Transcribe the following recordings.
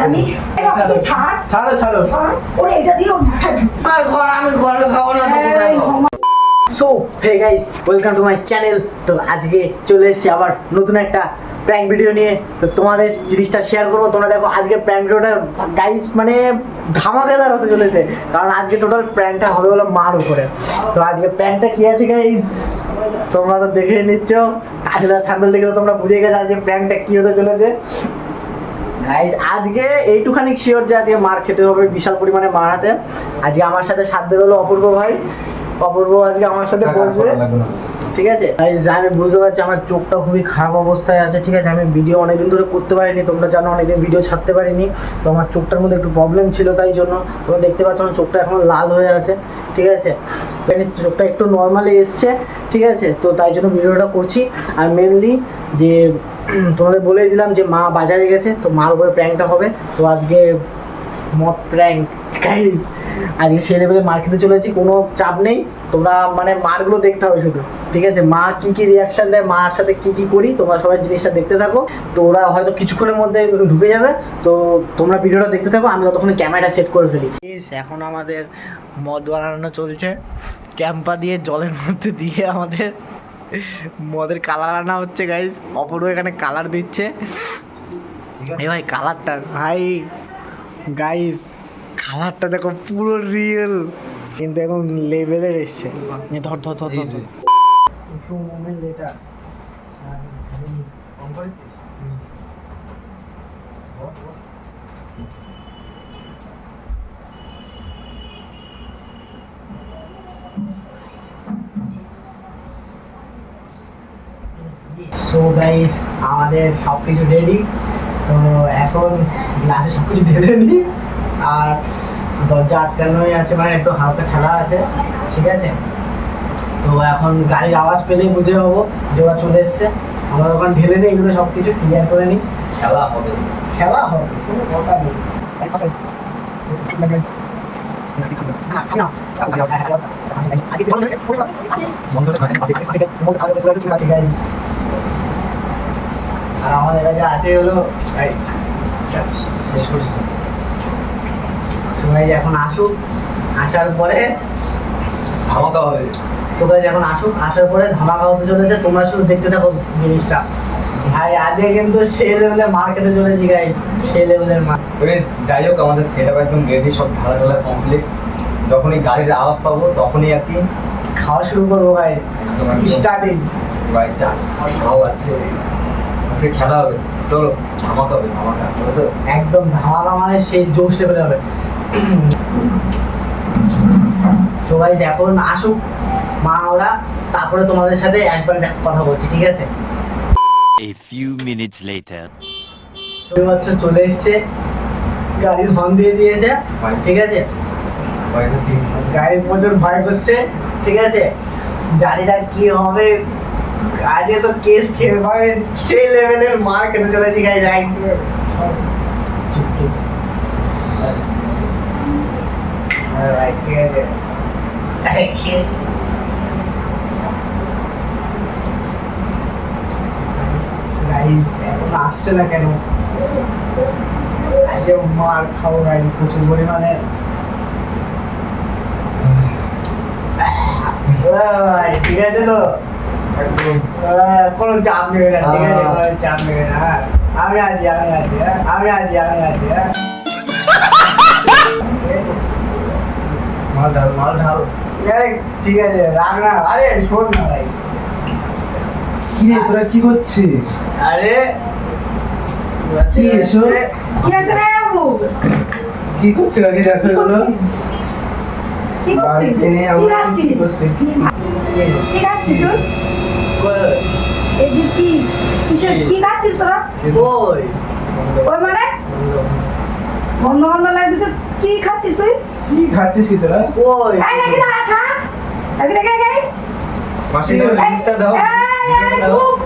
আমি ছাড় ছাড়ো ছাড়ো ওরে এটা দিও আমি ঘরে খাবো না। So hey guys, welcome to my channel. তো আজকে চলে এসেছি আবার নতুন একটা প্র্যাঙ্ক ভিডিও নিয়ে। তো তোমাদের জিনিসটা শেয়ার করবো। তোমরা দেখো আজকে প্র্যাঙ্ক ভিডিওটা গাইস মানে ধামাকাদার হতে চলেছে, কারণ আজকে টোটাল প্র্যাঙ্কটা হবে হলো মার উপরে। তো আজকে প্র্যাঙ্কটা কি আছে গাইস তোমরা তো দেখে নিচ্ছ, টাইটেল আর থাম্বনেল দেখে তো তোমরা বুঝে গেছো আজকে প্র্যাঙ্কটা কি হতে চলেছে। গাইস আজকে এইটুখানি শিওর যে আজকে মার খেতে হবে, বিশাল পরিমাণে মার হাতে। আজকে আমার সাথে সাথ দেবে হলো অপূর্ব ভাই। অপূর্ব আজকে আমার সাথে বসবে, ঠিক আছে। গাইস আমি বুঝতে পারছি আমার চোখটা খুবই খারাপ অবস্থায় আছে, ঠিক আছে। আমি ভিডিও অনেকদিন ধরে করতে পারিনি, তোমরা জানো অনেকদিন ভিডিও ছাড়তে পারিনি। তো আমার চোখটার মধ্যে একটু প্রবলেম ছিল, তাই জন্য তোমরা দেখতে পাচ্ছ আমার চোখটা এখন লাল হয়ে আছে, ঠিক আছে। চোখটা একটু নর্মালি এসছে, ঠিক আছে। তো তাই জন্য ভিডিওটা করছি। আর মেনলি যে তোমাদের বলে দিলাম যে মা বাজারে গেছে, তো মার উপরে প্র্যাঙ্কটা হবে। তো আজকে মদ প্র্যাঙ্ক গাইস, আজকে সেই লেভেলে মার খেতে চলেছি, কোনো চাপ নেই। তোমরা মানে মারগুলো দেখতে হবে শুধু, ঠিক আছে। মা কী কী রিয়াকশান দেয়, মার সাথে কী কী করি, তোমরা সবাই জিনিসটা দেখতে থাকো। তো ওরা হয়তো কিছুক্ষণের মধ্যে ঢুকে যাবে, তো তোমরা ভিডিওটা দেখতে থাকো। আমি ততক্ষণ ক্যামেরাটা সেট করে ফেলি। এখন আমাদের মদ বানানো চলছে, ক্যাম্পা দিয়ে জলের মধ্যে দিয়ে আমাদের মদের কালার আনা হচ্ছে গাইস। অপূর্ব এখানে কালার দিচ্ছে। এ ভাই কালারটা ভাই গাইস, কালারটা দেখো পুরো রিয়েল, কিন্তু এখন লেভেলের এসছে। ধর ধর ধর ধর একটু মোমেন্ট এটা সো গাইস আমাদের সব কিছু রেডি। তো এখন গ্লাসে সব কিছু ঢেলে নিই, আর দরজা আটকানোই আছে, মানে একটু হালকা ঠেলা আছে, ঠিক আছে। তো এখন গাড়ির আওয়াজ পেলেই বুঝে যাবো যে ওরা চলে এসছে। আমরা ওখান ঢেলে নিই, এগুলো সব কিছু ক্লিয়ার করে নিই। খেলা হবে, খেলা হবে, কোনো কথা নেই। আর আমাদের কাছে আছে হলো শেষ করছি সবাই এখন আসুক, আসার পরে ধামাকা হবে। সবাই এখন আসুক, আসার পরে ধামাকা হতে চলেছে। তোমরা শুধু দেখতে থাকো জিনিসটা। ভাই আজকে কিন্তু সেই লেভেলের মার খেতে চলেছি গাইস, সেই লেভেলের মার। যাই হোক আমাদের সেটআপ একদম রেডি, সব ঢালা ঢালা কমপ্লিট। যখনই গাড়ির আওয়াজ পাবো তখনই আর কি খাওয়া শুরু করবো ভাই, স্টার্টিং। ভাই চা খাওয়া আছে, আজকে খেলা হবে, চলো ধামাকা হবে, ধামাকা হবে তো একদম ধামাকা, মানে সেই জোশ লেভেলে হবে। সো গাইস এখন আসুক মা ওরা, তারপরে তোমাদের সাথে একবার কথা বলছি, ঠিক আছে। A few minutes later. সবাই বাচ্চা চলে এসছে, গাড়ির হর্ন দিয়ে দিয়েছে, ঠিক আছে। গাড়ির প্রচুর ভয় করছে, ঠিক আছে। জানিটা কি হবে, আজকে তো কেস খেয়ে ভাই সেই লেভেলের মার খেতে চলেছি গাইস। চুপ চুপ ঠিক আছে। গাইস এখন আসছে না কেন, আজকে মার খাবো গাইস প্রচুর পরিমাণে। ঠিক আছে তো, কোনো চাপ নেবে না, ঠিক আছে, কোনো চাপ নেবে না। আমি আছি, আমি আছি, আমি আছি, আমি আছি। মাল ঢাল, মাল ঢাল। ঠিক আছে রাখ না। আরে শোন না ভাই, কি রে তোরা কি করছিস? আরে কি এসো, কি আছে রে বাবু, কি করছে আগে দেখো এগুলো। কি করছিস, কি খাচ্ছিস, কি খাচ্ছিস তুই, এই যে কি কিসের কি খাচ্ছিস তোরা, ওই ওই মানে বন্ধ বন্ধ লাগতেছে, কি খাচ্ছিস তুই, কি খাচ্ছিস কি তোরা? ওই এই দেখি না আচ্ছা দেখি দেখি দেখি মাসি দাও, জিনিসটা দাও। এই চুপ,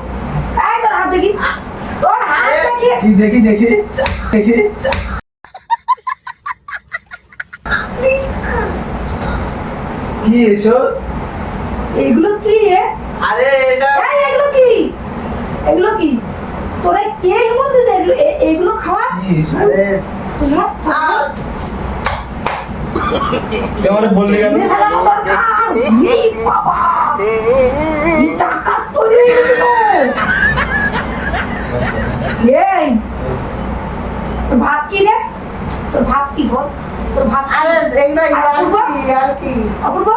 এই তোর হাত দেখি, তোর হাত দেখি, কি দেখি দেখি দেখি। কি এসো, এগুলো কি আরে এটা এই এগুলো কি, এগুলো কি তোরা কে হিমত দিছে এগুলো খাওয়া? আরে তোমার তুই আমাদের বললি কেন? ছেলে ফেলানো দরকার। এই বাবা, এই টাকা তৈরি হয়েছিল। এই, তোর ভাব কি রে? তোর ভাব কি বল? তোর ভাব কি? আরে এগুলো আর কি অপূর্ব,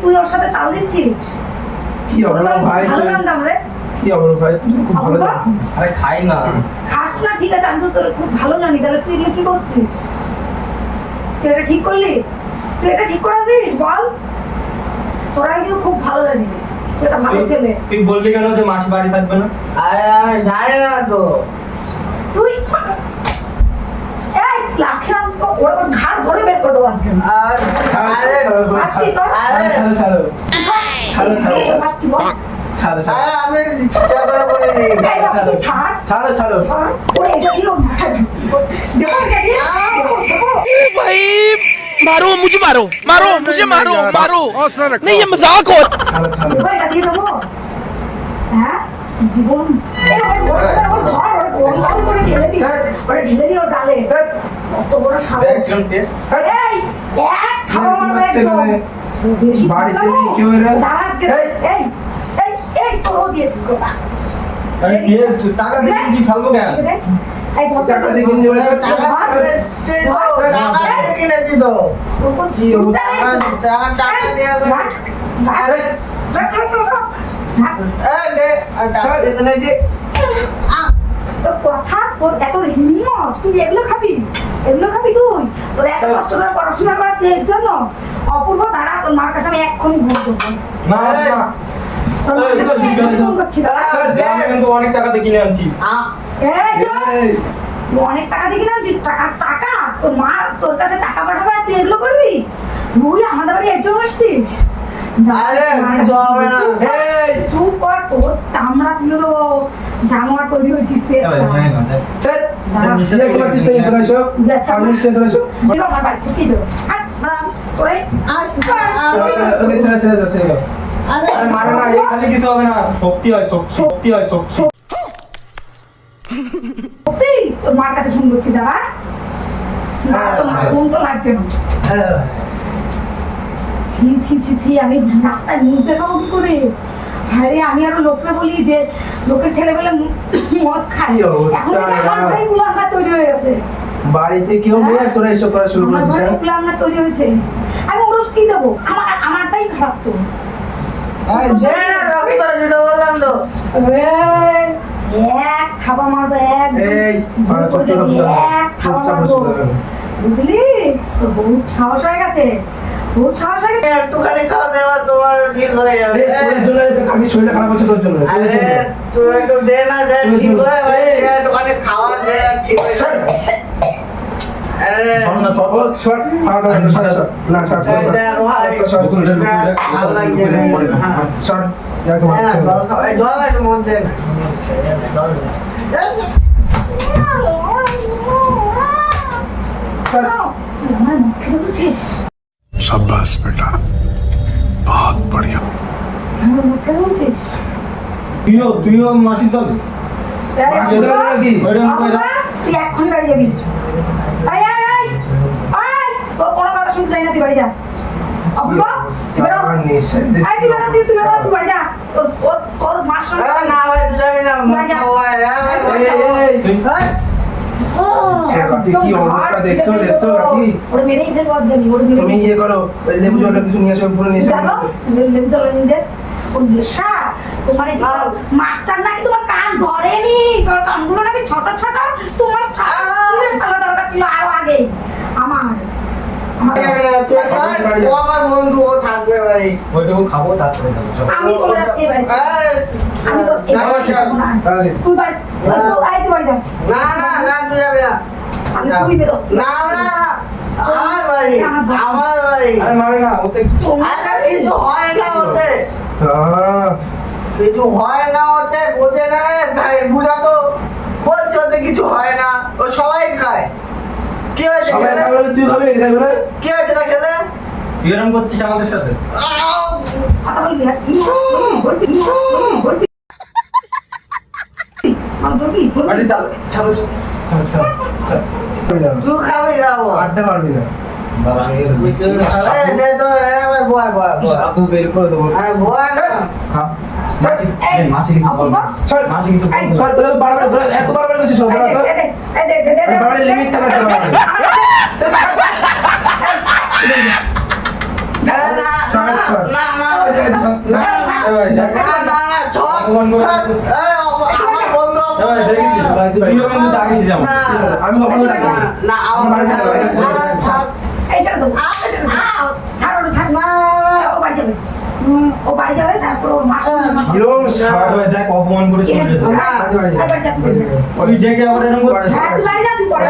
তুই ওর সাথে তাল দিচ্ছিস? কি অবলা ভাই, ভালো জানতাম রে। কি অবলা ভাই, তুমি খুব ভালো অপূর্ব, জানো। আরে খাই না। খাস না ঠিক আছে, আমি তো তোর খুব ভালো জানি। তাহলে তুই এগুলো কি করছিস? তুই এটা ঠিক করলি? তুই এটা ঠিক করেছিস বল? তোরা কিন্তু খুব ভালো জানি, তুই একটা ভালো ছেলে। তুই বললি কেন যে মাসি বাড়ি থাকবে না? আরে আমি জানি না তো। তুই এই লাখে ওর ঘাড় ধরে বের করে দেবো আজকে। আর আরে ভাবছি তোর আরে ছাড়ো ছাড়ো ছাড়ো, ছাড়ো, ছাড়ো। ভাবছি বল। ছাড়ো ছাড়ো আরে আমি চিন্তা করে বলিনি। এই ভাবছি ছাড় ছাড়ো ছাড়ো ছাড়। ওরে এটা দিল না। দেখো এটা দিল। भाई मारो मुझे मारो नहीं ये मजाक हो ছাড়ো ছাড়ো দেখো এটা দিয়ে দেবো। হ্যাঁ জীবন এই ওর ধর ওর গরম করে ঢেলে দি। ওরে ঢেলে দি ওর গালে। কত বড় সাহস। একজন টেস্ট। এই এক খাওয়া মারবে একদম। বেশি বাড়িতে নেই কেউ এরা? দাঁড়া আজকে। এই এই এই তোরও দিয়ে দিল না। আরে কে টাকা দিয়ে কিনছি ফেলবো কেন? এই ধর টাকা দিয়ে কিনে যাবে সব টাকা দিয়েছি তো, টাকা দিয়ে কিনেছি তো। কি অবস্থা? টাকা দিয়ে আরে এই নে, টাকা দিয়ে কিনেছি। কথা তোর এত হিম্মত, তুই এগুলো খাবি? এগুলো খাবি তুই? তোর এত কষ্ট করে পড়াশোনা করাচ্ছে এর জন্য? অপূর্ব দাঁড়া, তোর মার কাছে আমি এক্ষুনি ভোট দেবো। না না তোর মার কাছে আমি এক্ষুনি ফোন করছি। আমি কিন্তু অনেক টাকা দিয়ে কিনে আনছি। এই চল। তুই অনেক টাকা দিয়ে কিনে আনছিস? টাকা তোর মা তোর কাছে টাকা পাঠাবে আর তুই এগুলো করবি? তুই আমাদের বাড়ি এর জন্য আসছিস? আরে, কিছু হবে না। চুপ কর, তোর চামড়া তুলে দেবো। জানোয়ার তৈরি হয়েছিস তুই একটা। ইয়ে করছিস না তোরা সব? আমি স্টে তোরা সব? দেখো আমার বাড়ি থেকে দেবো। আর তোরে ওকে ছেড়ে ছেড়ে দাও, ছেড়ে দাও। আরে মারো না, এই খালি কিছু হবে না। শক্তি হয় শক্তি হয় শক্তি। সত্যি তোর মার কাছে ফোন করছি দাদা। না তোমার ফোন তো লাগছে না। ছি ছি ছি ছি, আমি রাস্তায় মুখ দেখাবো কি করে? আরে আমি আরো লোককে বলি যে লোকের ছেলে বলে মদ খায়। কি অবস্থা এখন থেকে আমার এরা? ঘরে গুলাঙ্গা তৈরি হয়ে গেছে। বাড়িতে কেউ নেই আর তোরা এসব করা শুরু আমার করেছিস ঘরে হ্যাঁ? গুলাঙ্গা তৈরি হয়েছে। আমি দোষ কি দেবো? আমারটাই খারাপ তো। যে না, রকি করে দিতে বললাম তো। এক খাবা মারবো, এক এই আর চুপ চুপ চুপ এক খাবা চুপচাপ মারবো। বসে থাকো। বুঝলি? তোর বহুত সাহস হয়ে গেছে, বহুত সাহস হয়ে গেছে। একটুখানি খাওয়া দেওয়া তোমার ঠিক হয়ে যাবে। এই, তোর জন্য তো কাকি শরীরটা খারাপ হচ্ছে তোর জন্য। তোর আরে জন্য। তুই একটু দে না, দে ঠিক হয়ে যাবে। একটুখানি খাওয়া দে, ঠিক হয়ে যাবে। আরে শোন না, শোন, ও, শোন, খাওয়া দাওয়া, শোন, শোন। না, শোন, শোন, শোন। দেখ ভাই, শোন, বোতলটা ঢুকিয়ে দেখ, দেখ। ভালো লাগছে না। হ্যাঁ। শোন, যাক, মার, হ্যাঁ, শোন। জল খাও, এই জল একটু মন দে না। শোন। আমার মুখে বলছিস? शाबाश बेटा बहुत बढ़िया আমার মুখে বলছিস? তুইও মাসির দল। মাসির দল নাকি? তুই এক্ষুনি বাড়ি যাবি। আয় আয় আয় আয়, তোর কোনো কথা শুনতে চাই না, তুই বাড়ি যা। অপূর্ব, তুই বেরো। আমার নেশা আয় তুই বেরো, তুই বেরো, তুই বাড়ি যা। তোর মার সঙ্গে আরে না ভাই, তুই যাবি না। মন খাওয়া, হ্যাঁ ভাই, মন এই, খাওয়া। এই, তুই হ্যাঁ? কাকি, কি অবস্থা দেখছো, দেখছো, কাকি? ওরে মেরেই ফেলবো আজকে আমি, ওরে মেরেই তুমি ইয়ে করো, ওই লেবু জলটা কিছু নিয়ে আসো, পুরো নেশা জানো লেবু জল এনে দে। ও নেশা তোমার এই যে মাস্টার নাকি তোমার কান ধরেনি, তোর কানগুলো নাকি ছোট ছোট। তোমার ফেলা দরকার ছিল আরো আগে। আমার আমার যাবি না, তুই যা, ও আমার বন্ধু, ও থাকবে ভাই। ওইটুকু খাবো তারপরে যাবো সব। আমি চলে যাচ্ছি এবারে। এই, আমি তো এবারে যাবো না। আরে, তুই বাড়ি তুই বাড়ি যা। না না না, তুই যাবি না। আমি তুই বেরো। না না না, আমার বাড়ি, আমার বাড়ি। আরে মারে না, ওতে আরে কিছু হয় না ওতে, আহ, কিছু হয় না ওতে, বোঝে না রে ভাই, বুঝা তো বলছি ওতে কিছু হয় না, ও সবাই খায়। কি হয়েছে সবাই খেলে? খাবে, তুই খাবি নাকি, খাবি না? কি হয়েছে না খেলে? তুই এরম করছিস আমাদের সাথে। আউ! কথা বলবি না। বলবি বলবি মাল ধরবি আরে চল চল চল চল চল তুই খাবি যাবো আড্ডা মারবি না বাবা আমি দে তো এবার বয় বয় বয় সাধু বের করে দেবো আরে বয় না হ্যাঁ মাসি কিছু বলবে চল মাসি কিছু বলবে চল তোরা বারবার তোরা এত বারবার করছিস সব তোরা তো বারবার লিমিটটা কাটতে হবে না না আমার বন্ধু তুইও কিন্তু ডাকিস যেমন আমি কখনো রাখি না না আমার বাড়ি যাবে এইটা তো ছাড়ো ছাড় না ও বাড়ি যাবে ও বাড়ি যাবে তারপর ওর মাস দেখ অপমান করে চলে যেত বাড়ি যা তুই ওই ডেকে আবার এরকম করছে হ্যাঁ তুই বাড়ি যা তুই পরে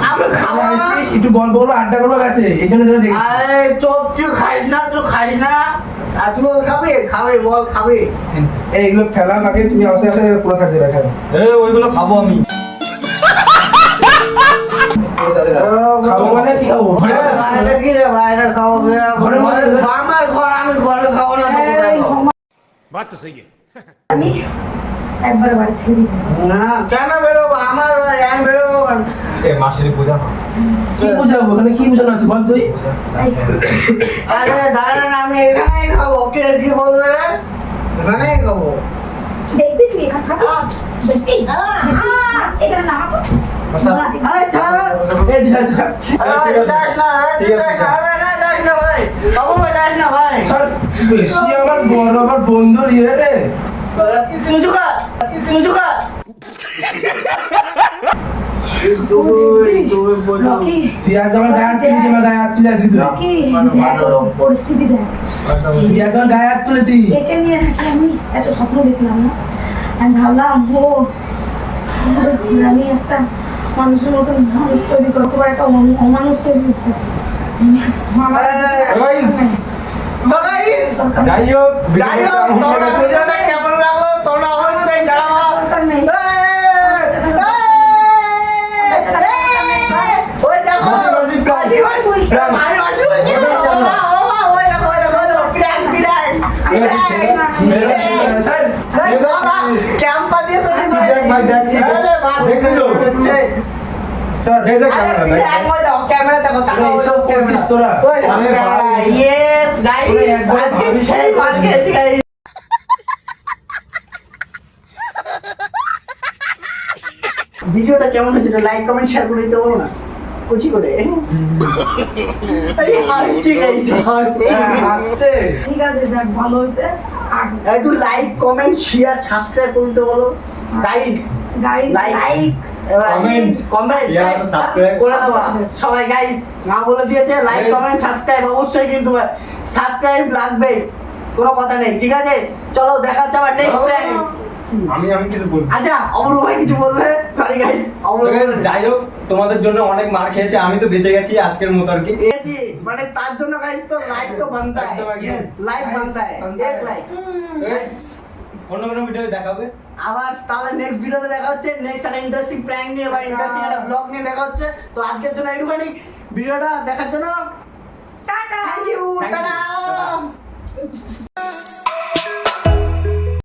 আমি খাবো একটু গল্প করবো আড্ডা করবো গেছে এই জন্য তোকে ডেকেছি। আরে চোখ তুই খাইস না আর তুই খাবি খাবি বল খাবি এইগুলো ফেলা আগে তুমি আসে আসে পুরো থাকবে রাখা ওইগুলো খাবো আমি খাবো মানে কি খাবো বাইরে কি রে বাইরে খাবো ঘরে আমার ঘর আমি ঘরে খাবো না তো কোথায় খাবো? बात तो सही है আমি একবার বাড়ি ফিরে না কেন বেরোবো আমার বাড়ি আমি বেরোবো কেন? এ মাসির পূজা না কি বুঝাবো ওখানে কি বুঝানো আছে বল তুই আরে দাঁড়া না আমি এখানেই খাবো কে কি বলবে রে এখানেই খাবো দেখবি তুই এখানে খাবি দেখবি এটা না খাবো আরে ছাড় এই তুই ছাড়, তুই ছাড়। আরে যাস না তুই যাস না আরে না যাস না ভাই বাবু ভাই যাস না ভাই ছাড়, বেশি আমার বড় আমার বন্ধুর ইয়ে রে তুই জুকা রকি তুই আজ আমার গায়ে হাত তুলি আমার গায়ে হাত তুলে আসি তুই রকি দেখ ওর পরিস্থিতি দেখ তুই আজ আমার গায়ে হাত তুলে তুই একে নিয়ে নাকি আমি এত স্বপ্ন দেখলাম না আমি ভাবলাম আমি একটা মানুষের মতন মানুষ তৈরি করতে পারি একটা অমানুষ তৈরি হচ্ছে যাই হোক তোমরা ভিডিওটা কেমন লাগলো তোমরা অবশ্যই জানাবো দরকার নেই ওই দেখো মাঝি মাঝি ওই দেখো ক্যাম্পা দিয়ে তৈরি করে স্যার ক্যামেরা দেখো এইসব করছিস তোরা ইয়েস গাইস আজকে সেই মার্কেট গাইস ভিডিওটা কেমন হয়েছে লাইক কমেন্ট শেয়ার করে দিতে বলো না কুচি করে হাসছি গাইস হাসছে ঠিক আছে যাক ভালো হয়েছে আর একটু লাইক কমেন্ট শেয়ার সাবস্ক্রাইব করে দিতে বলো guys guys like comment share, subscribe করে দেবো সবাই গাইস না বলে দিয়েছে লাইক কমেন্ট সাবস্ক্রাইব অবশ্যই কিন্তু সাবস্ক্রাইব লাগবে কোনো কথা নেই ঠিক আছে চলো দেখা হচ্ছে আবার নেক্সট টাইম আমি কিছু বলবো আচ্ছা অমর ভাই কিছু বলবে সরি গাইস অমর যাই হোক তোমাদের জন্য অনেক মার খেয়েছে আমি তো বেঁচে গেছি আজকের মতো আর কি পেয়েছি মানে তার জন্য গাইস তো লাইক তো বানতা है একদম, একদম। यस লাইক বানতা है এক লাইক অন্য কোনো ভিডিও দেখাবে আবার তাহলে নেক্সট ভিডিওতে দেখা হচ্ছে নেক্সট একটা ইন্টারেস্টিং প্র্যাঙ্ক নিয়ে বা ইন্টারেস্টিং একটা ব্লগ নিয়ে দেখা হচ্ছে তো আজকের জন্য একটুখানি ভিডিওটা দেখার জন্য tata thank you Thank you. Tata